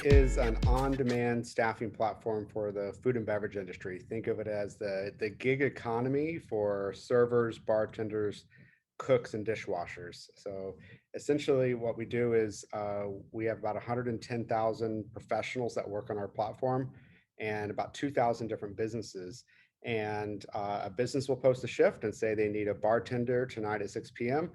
is an on-demand staffing platform for the food and beverage industry. Think of it as the gig economy for servers, bartenders, cooks, and dishwashers. So essentially what we do is we have about 110,000 professionals that work on our platform and about 2,000 different businesses. And a business will post a shift and say they need a bartender tonight at 6 p.m.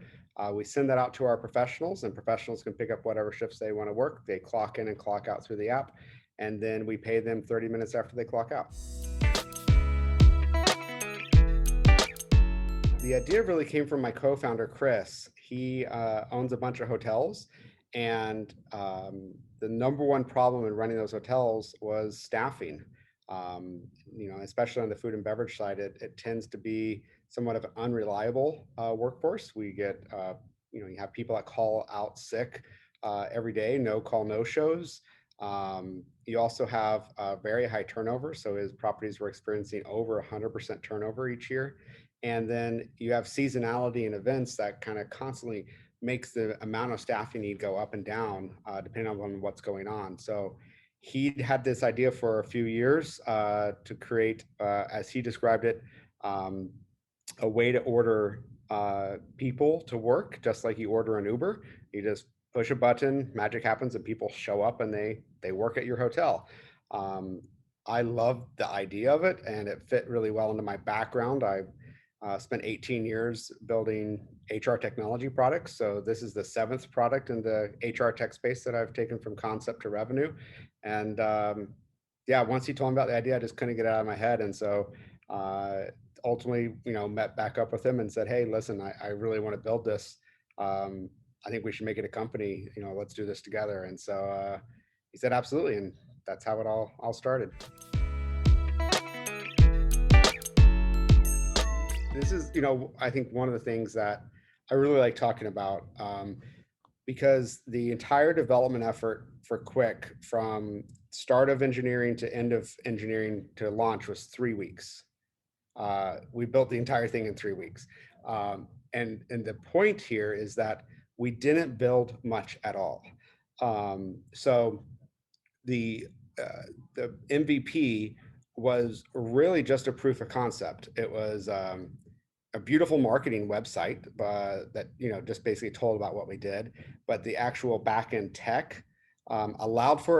We send that out to our professionals, and professionals can pick up whatever shifts they want to work. They clock in and clock out through the app, and then we pay them 30 minutes after they clock out. The idea really came from my co-founder, Chris. He owns a bunch of hotels, and the number one problem in running those hotels was staffing. Especially on the food and beverage side, it tends to be somewhat of an unreliable workforce. We get, you have people that call out sick every day, no call, no shows. You also have very high turnover. So his properties were experiencing over 100% turnover each year. And then you have seasonality and events that kind of constantly makes the amount of staff you need go up and down depending on what's going on. So he had this idea for a few years to create, as he described it, a way to order people to work just like you order an Uber. You just push a button, magic happens, and people show up and they work at your hotel. I loved the idea of it, and it fit really well into my background. I spent 18 years building HR technology products. So this is the seventh product in the HR tech space that I've taken from concept to revenue. And yeah, once he told me about the idea, I just couldn't get it out of my head. And so ultimately, met back up with him and said, hey, listen, I really want to build this. I think we should make it a company, let's do this together. And so he said, absolutely. And that's how it all started. This is, I think one of the things that I really like talking about because the entire development effort for Qwick from start of engineering to end of engineering to launch was 3 weeks. We built the entire thing in 3 weeks. And the point here is that we didn't build much at all. So the MVP was really just a proof of concept. It was a beautiful marketing website that just basically told about what we did, but the actual back-end tech allowed for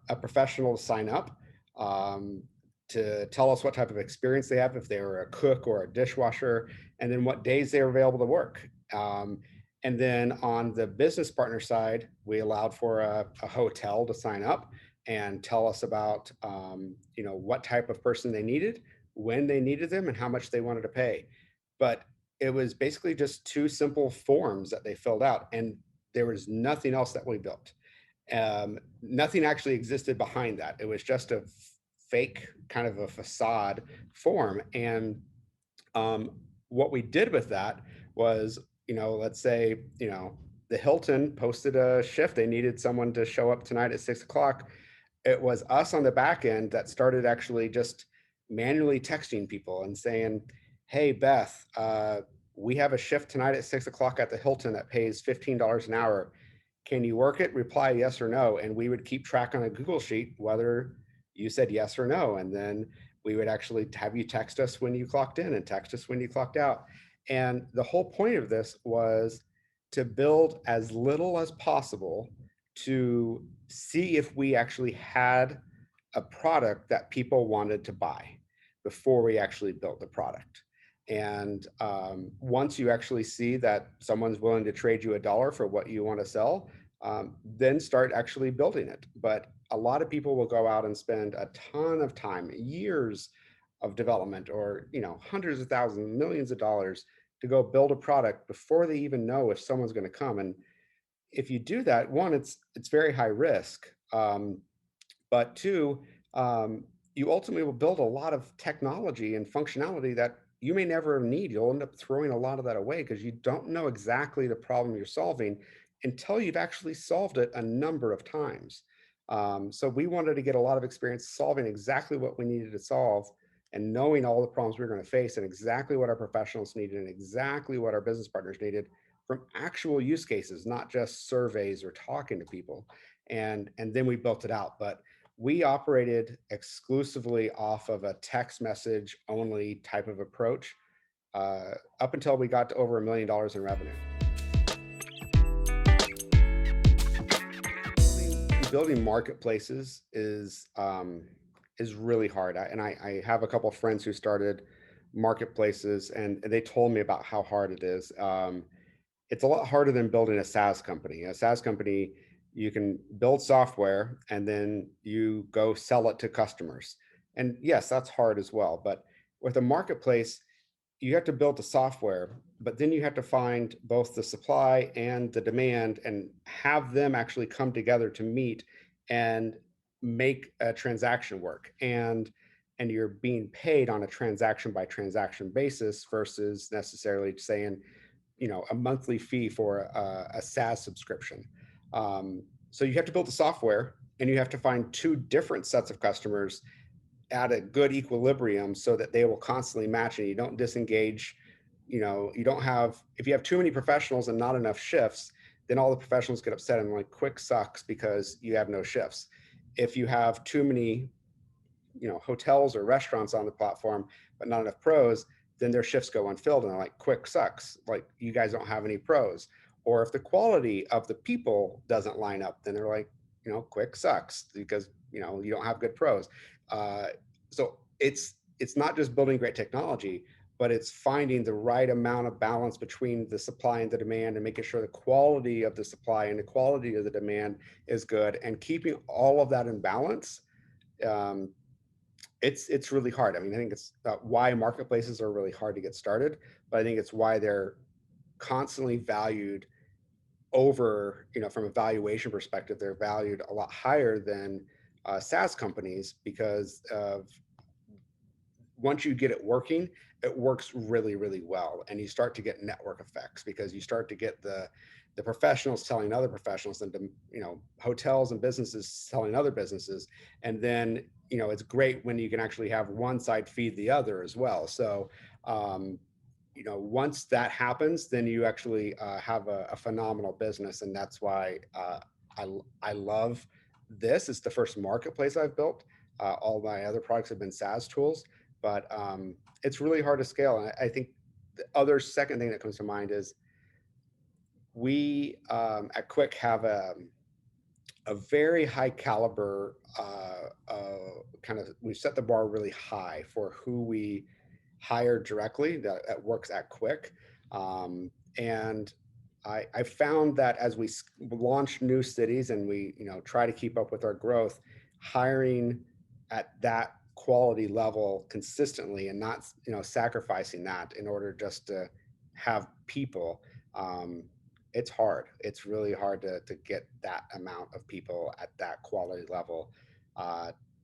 a professional to sign up to tell us what type of experience they have, if they were a cook or a dishwasher, and then what days they were available to work. And then on the business partner side, we allowed for a hotel to sign up and tell us about what type of person they needed, when they needed them, and how much they wanted to pay. But it was basically just two simple forms that they filled out, and there was nothing else that we built. Nothing actually existed behind that. It was just a fake kind of a facade form. And what we did with that was, let's say, the Hilton posted a shift. They needed someone to show up tonight at 6 o'clock. It was us on the back end that started actually just manually texting people and saying, hey, Beth, we have a shift tonight at 6 o'clock at the Hilton that pays $15 an hour. Can you work it? Reply yes or no. And we would keep track on a Google sheet whether you said yes or no. And then we would actually have you text us when you clocked in and text us when you clocked out. And the whole point of this was to build as little as possible to see if we actually had a product that people wanted to buy before we actually built the product. And once you actually see that someone's willing to trade you $1 for what you want to sell, then start actually building it. But a lot of people will go out and spend a ton of time, years of development, or hundreds of thousands, millions of dollars to go build a product before they even know if someone's going to come. And if you do that, one, it's very high risk, but two, you ultimately will build a lot of technology and functionality that you may never need. You'll end up throwing a lot of that away because you don't know exactly the problem you're solving until you've actually solved it a number of times. So we wanted to get a lot of experience solving exactly what we needed to solve and knowing all the problems we were going to face and exactly what our professionals needed and exactly what our business partners needed from actual use cases, not just surveys or talking to people. and then we built it out. But we operated exclusively off of a text message only type of approach up until we got to over $1 million in revenue. Building marketplaces is really hard. I have a couple of friends who started marketplaces, and they told me about how hard it is. It's a lot harder than building a SaaS company. A SaaS company, you can build software and then you go sell it to customers. And yes, that's hard as well. But with a marketplace, you have to build the software, but then you have to find both the supply and the demand and have them actually come together to meet and make a transaction work. And you're being paid on a transaction by transaction basis versus necessarily saying, a monthly fee for a SaaS subscription. So you have to build the software and you have to find two different sets of customers at a good equilibrium so that they will constantly match and you don't disengage. You don't have, if you have too many professionals and not enough shifts, then all the professionals get upset and like Qwick sucks because you have no shifts. If you have too many, hotels or restaurants on the platform, but not enough pros, then their shifts go unfilled and they're like, Qwick sucks. Like, you guys don't have any pros. Or if the quality of the people doesn't line up, then they're like, Qwick sucks because, you don't have good pros. So it's not just building great technology, but it's finding the right amount of balance between the supply and the demand and making sure the quality of the supply and the quality of the demand is good and keeping all of that in balance. It's really hard. I mean, I think it's why marketplaces are really hard to get started, but I think it's why they're constantly valued over, from a valuation perspective, they're valued a lot higher than SaaS companies because of once you get it working, it works really, really well. And you start to get network effects because you start to get the professionals telling other professionals and, hotels and businesses selling other businesses. And then, it's great when you can actually have one side feed the other as well. So, once that happens, then you actually have a phenomenal business. And that's why I love this. It's the first marketplace I've built. All my other products have been SaaS tools, but it's really hard to scale. And I think the other second thing that comes to mind is we at Qwick have a very high caliber kind of, we've set the bar really high for who we hire directly that works at Qwick. And I found that as we launch new cities and we, try to keep up with our growth, hiring at that quality level consistently and not, sacrificing that in order just to have people, it's hard. It's really hard to get that amount of people at that quality level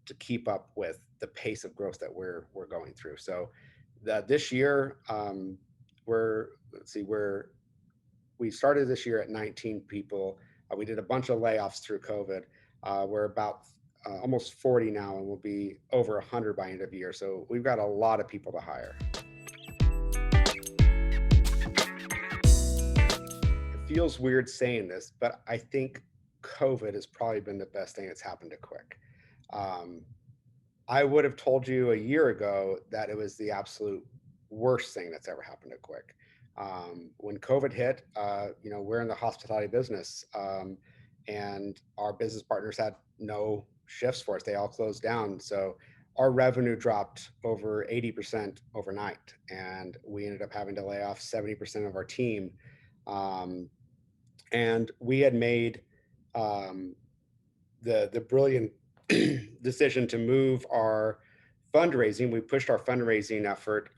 to keep up with the pace of growth that we're going through. So this year, we started this year at 19 people. We did a bunch of layoffs through COVID. We're about almost 40 now, and we'll be over 100 by end of year. So we've got a lot of people to hire. It feels weird saying this, but I think COVID has probably been the best thing that's happened to Qwick. I would have told you a year ago that it was the absolute worst thing that's ever happened to Qwick. When COVID hit, we're in the hospitality business, and our business partners had no shifts for us. They all closed down. So our revenue dropped over 80% overnight, and we ended up having to lay off 70% of our team. And we had made the brilliant decision to move our fundraising. We pushed our fundraising effort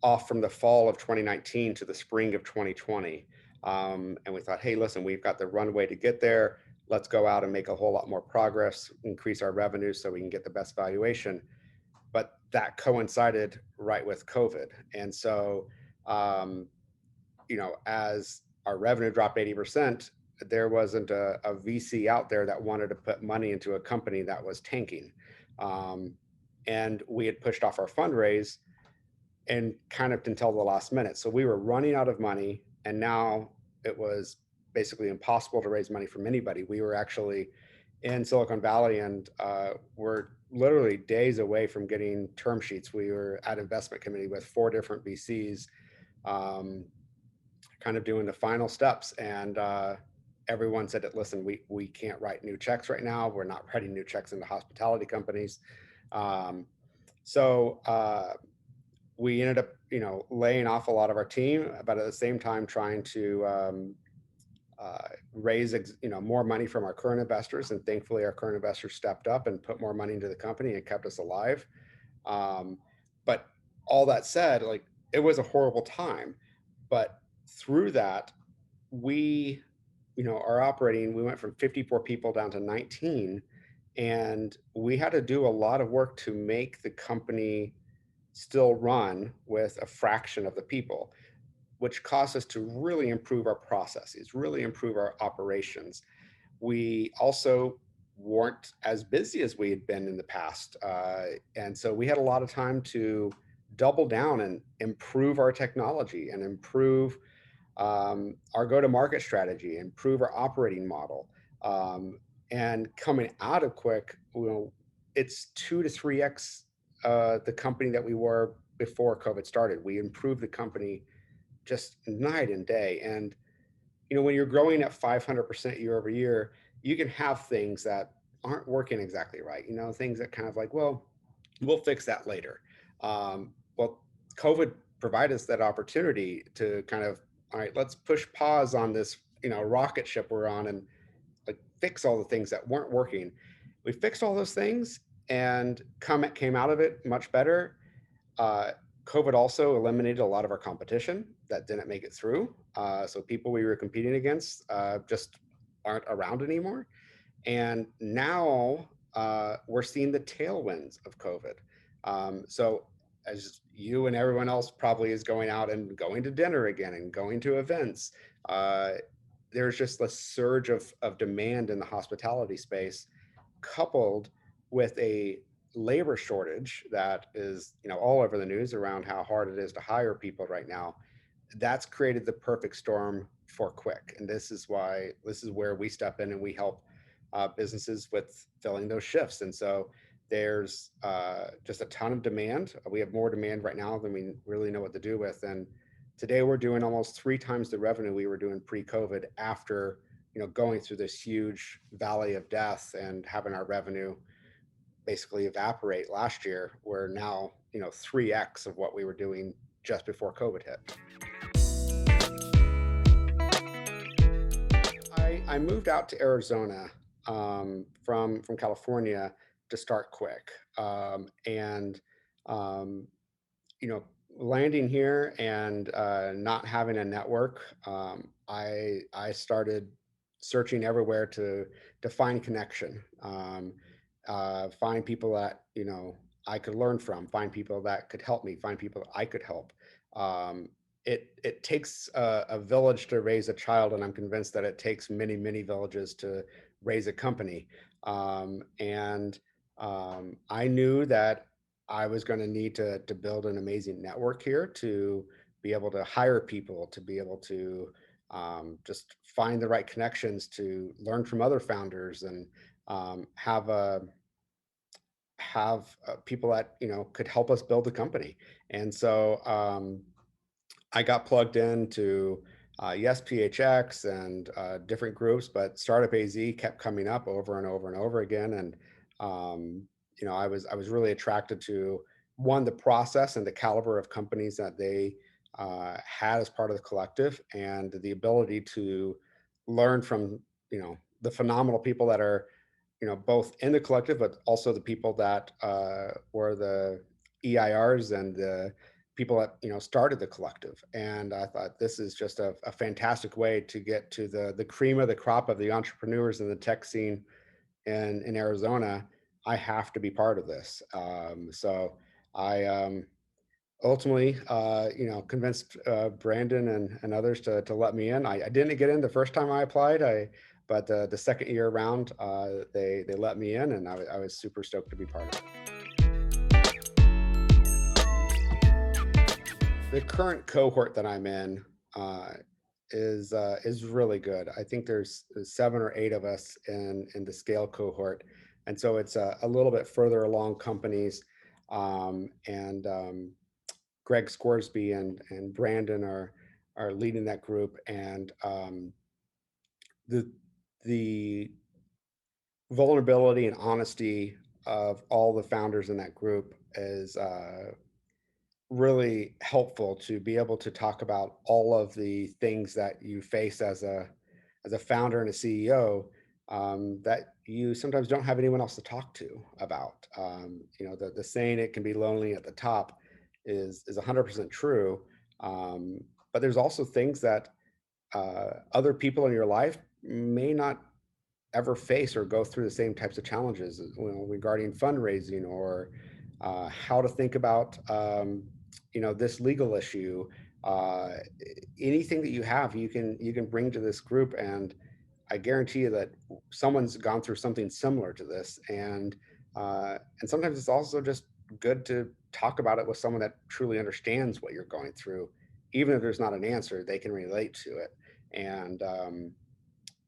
off from the fall of 2019 to the spring of 2020. And we thought, hey, listen, we've got the runway to get there. Let's go out and make a whole lot more progress, increase our revenue so we can get the best valuation. But that coincided right with COVID. And so, as our revenue dropped 80%, there wasn't a VC out there that wanted to put money into a company that was tanking. And we had pushed off our fundraise and kind of until the last minute. So we were running out of money, and now it was basically impossible to raise money from anybody. We were actually in Silicon Valley, and we're literally days away from getting term sheets. We were at investment committee with 4 different VCs, um, kind of doing the final steps, and everyone said that, listen, we can't write new checks right now. We're not writing new checks into hospitality companies. Um, so we ended up, laying off a lot of our team, but at the same time trying to raise, more money from our current investors. And thankfully, our current investors stepped up and put more money into the company and kept us alive. Um, but all that said, like, it was a horrible time. But through that, we, are operating. We went from 54 people down to 19, and we had to do a lot of work to make the company still run with a fraction of the people, which caused us to really improve our processes, really improve our operations. We also weren't as busy as we had been in the past. And so we had a lot of time to double down and improve our technology and improve our go-to-market strategy, improve our operating model. And coming out of Qwick, it's 2 to 3x the company that we were before COVID started. We improved the company just night and day. And when you're growing at 500% year over year, you can have things that aren't working exactly right. Things that kind of like, well, we'll fix that later. Well, COVID provided us that opportunity to kind of, all right, let's push pause on this, rocket ship we're on, and like fix all the things that weren't working. We fixed all those things, and came out of it much better. Uh, COVID also eliminated a lot of our competition that didn't make it through. So people we were competing against just aren't around anymore. And now we're seeing the tailwinds of COVID. So as you and everyone else probably is going out and going to dinner again and going to events, there's just a surge of demand in the hospitality space, coupled with a labor shortage that is, all over the news around how hard it is to hire people right now. That's created the perfect storm for Qwick. And this is where we step in and we help businesses with filling those shifts. And so there's just a ton of demand. We have more demand right now than we really know what to do with. And today we're doing almost 3 times the revenue we were doing pre-COVID, after going through this huge valley of death and having our revenue basically evaporate last year. We're now 3x of what we were doing just before COVID hit. I moved out to Arizona from California to start Qwick, and um, landing here and not having a network, I started searching everywhere to find connection, find people that I could learn from, find people that could help me, find people that I could help. Um, it takes a village to raise a child, and I'm convinced that it takes many villages to raise a company. And I knew that I was going to need to build an amazing network here to be able to hire people, to be able to just find the right connections, to learn from other founders, and have people that could help us build the company. And so I got plugged into Yes PHX and different groups, but Startup AZ kept coming up over and over and over again. And I was really attracted to, one, the process and the caliber of companies that they had as part of the collective, and the ability to learn from the phenomenal people that are both in the collective, but also the people that were the EIRs and the people that started the collective. And I thought, this is just a fantastic way to get to the cream of the crop of the entrepreneurs in the tech scene in Arizona. I have to be part of this. So I ultimately, convinced Brandon and others to let me in. I didn't get in the first time I applied. But the second year around, they let me in, and I was super stoked to be part of it. The current cohort that I'm in, is really good. I think there's 7 or 8 of us in the scale cohort, and so it's a little bit further along companies. And Greg Scoresby and Brandon are leading that group, and the the vulnerability and honesty of all the founders in that group is really helpful to be able to talk about all of the things that you face as a founder and a CEO, that you sometimes don't have anyone else to talk to about. The saying "it can be lonely at the top" is 100% true. Um, but there's also things that other people in your life may not ever face or go through the same types of challenges, regarding fundraising, or how to think about this legal issue. uh, Anything that you have, you can bring to this group, and I guarantee you that someone's gone through something similar to this. And sometimes it's also just good to talk about it with someone that truly understands what you're going through. Even if there's not an answer, they can relate to it. And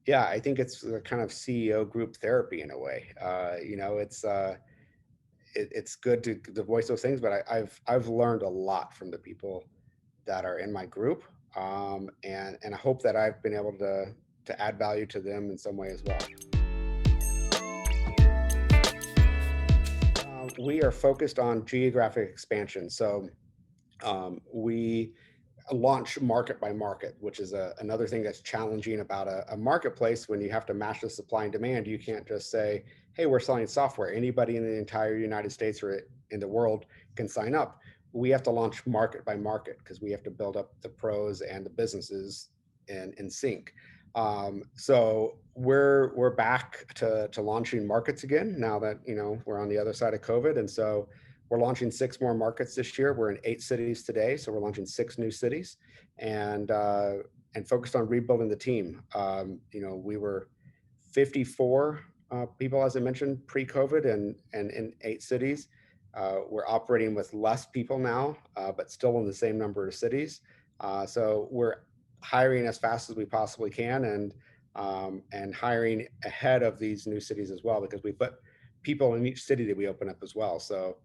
yeah, I think it's a kind of CEO group therapy in a way. It's good to voice those things, but I've learned a lot from the people that are in my group, and I hope that I've been able to add value to them in some way as well. We are focused on geographic expansion, so we launch market by market, which is another thing that's challenging about a marketplace. When you have to match the supply and demand, you can't just say, hey, we're selling software. Anybody in the entire United States or in the world can sign up. We have to launch market by market because we have to build up the pros and the businesses in sync. So we're back to launching markets again now that we're on the other side of COVID, and so we're launching 6 more markets this year. We're in 8 cities today, so we're launching 6 new cities, and focused on rebuilding the team. We were 54 people, as I mentioned, pre-COVID, and in 8 cities. We're operating with less people now, but still in the same number of cities. So we're hiring as fast as we possibly can, and hiring ahead of these new cities as well, because we put people in each city that we open up as well. So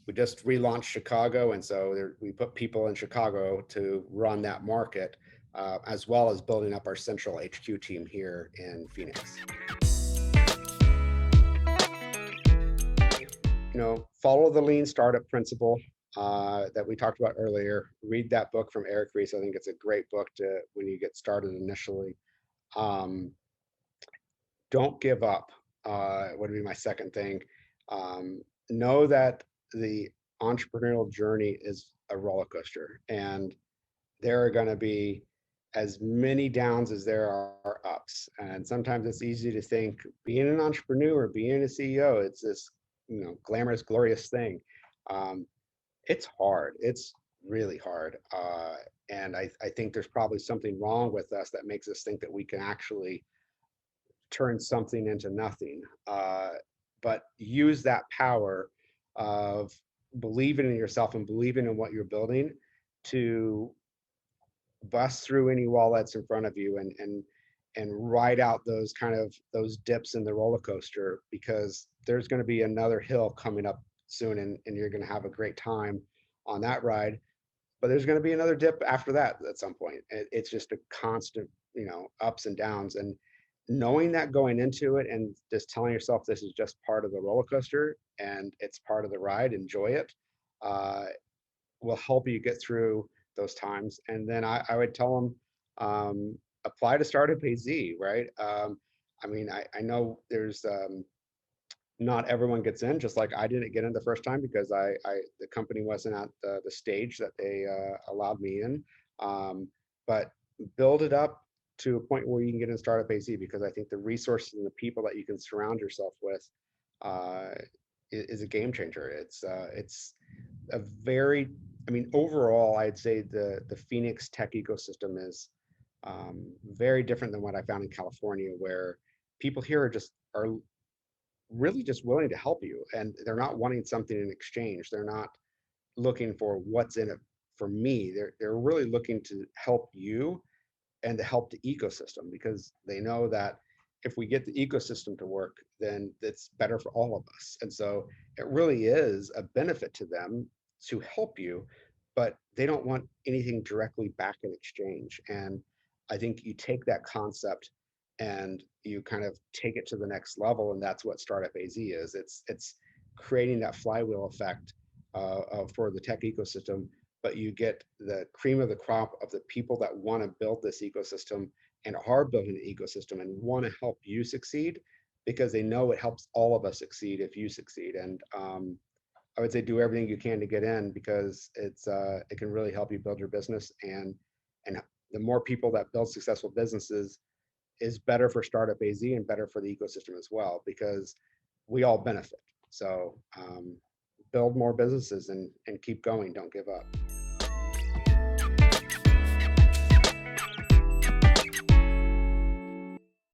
we just relaunched Chicago, and so we put people in Chicago to run that market, as well as building up our central HQ team here in Phoenix. Follow the lean startup principle that we talked about earlier. Read that book from Eric Ries. I think it's a great book to when you get started initially. Um, don't give up. Would be my second thing. Know that the entrepreneurial journey is a roller coaster, and there are going to be as many downs as there are ups. And sometimes it's easy to think being an entrepreneur, being a CEO, it's this glamorous, glorious thing. Um, it's hard. It's really hard. And I think there's probably something wrong with us that makes us think that we can actually turn something into nothing. But use that power of believing in yourself and believing in what you're building to bust through any wall that's in front of you, and ride out those dips in the roller coaster, because there's going to be another hill coming up soon, and you're going to have a great time on that ride. But there's going to be another dip after that at some point. It's just a constant, ups and downs. And knowing that going into it, and just telling yourself this is just part of the roller coaster and it's part of the ride, enjoy it, uh, will help you get through those times. And then I would tell them, apply to Startup AZ, right? I know there's not everyone gets in, just like I didn't get in the first time because the company wasn't at the stage that they allowed me in. But build it up to a point where you can get in Startup AZ, because I think the resources and the people that you can surround yourself with uh, is a game changer. It's a very, overall, I'd say the Phoenix tech ecosystem is very different than what I found in California, where people here are really just willing to help you, and they're not wanting something in exchange. They're not looking for what's in it for me. They're really looking to help you and to help the ecosystem, because they know that if we get the ecosystem to work, then it's better for all of us. And so it really is a benefit to them to help you, but they don't want anything directly back in exchange. And I think you take that concept and you kind of take it to the next level, and that's what Startup AZ is. It's creating that flywheel effect for the tech ecosystem, but you get the cream of the crop of the people that want to build this ecosystem and are building the ecosystem and want to help you succeed, because they know it helps all of us succeed if you succeed. And I would say do everything you can to get in, because it can really help you build your business. And the more people that build successful businesses is better for Startup AZ and better for the ecosystem as well, because we all benefit. So build more businesses and keep going. Don't give up.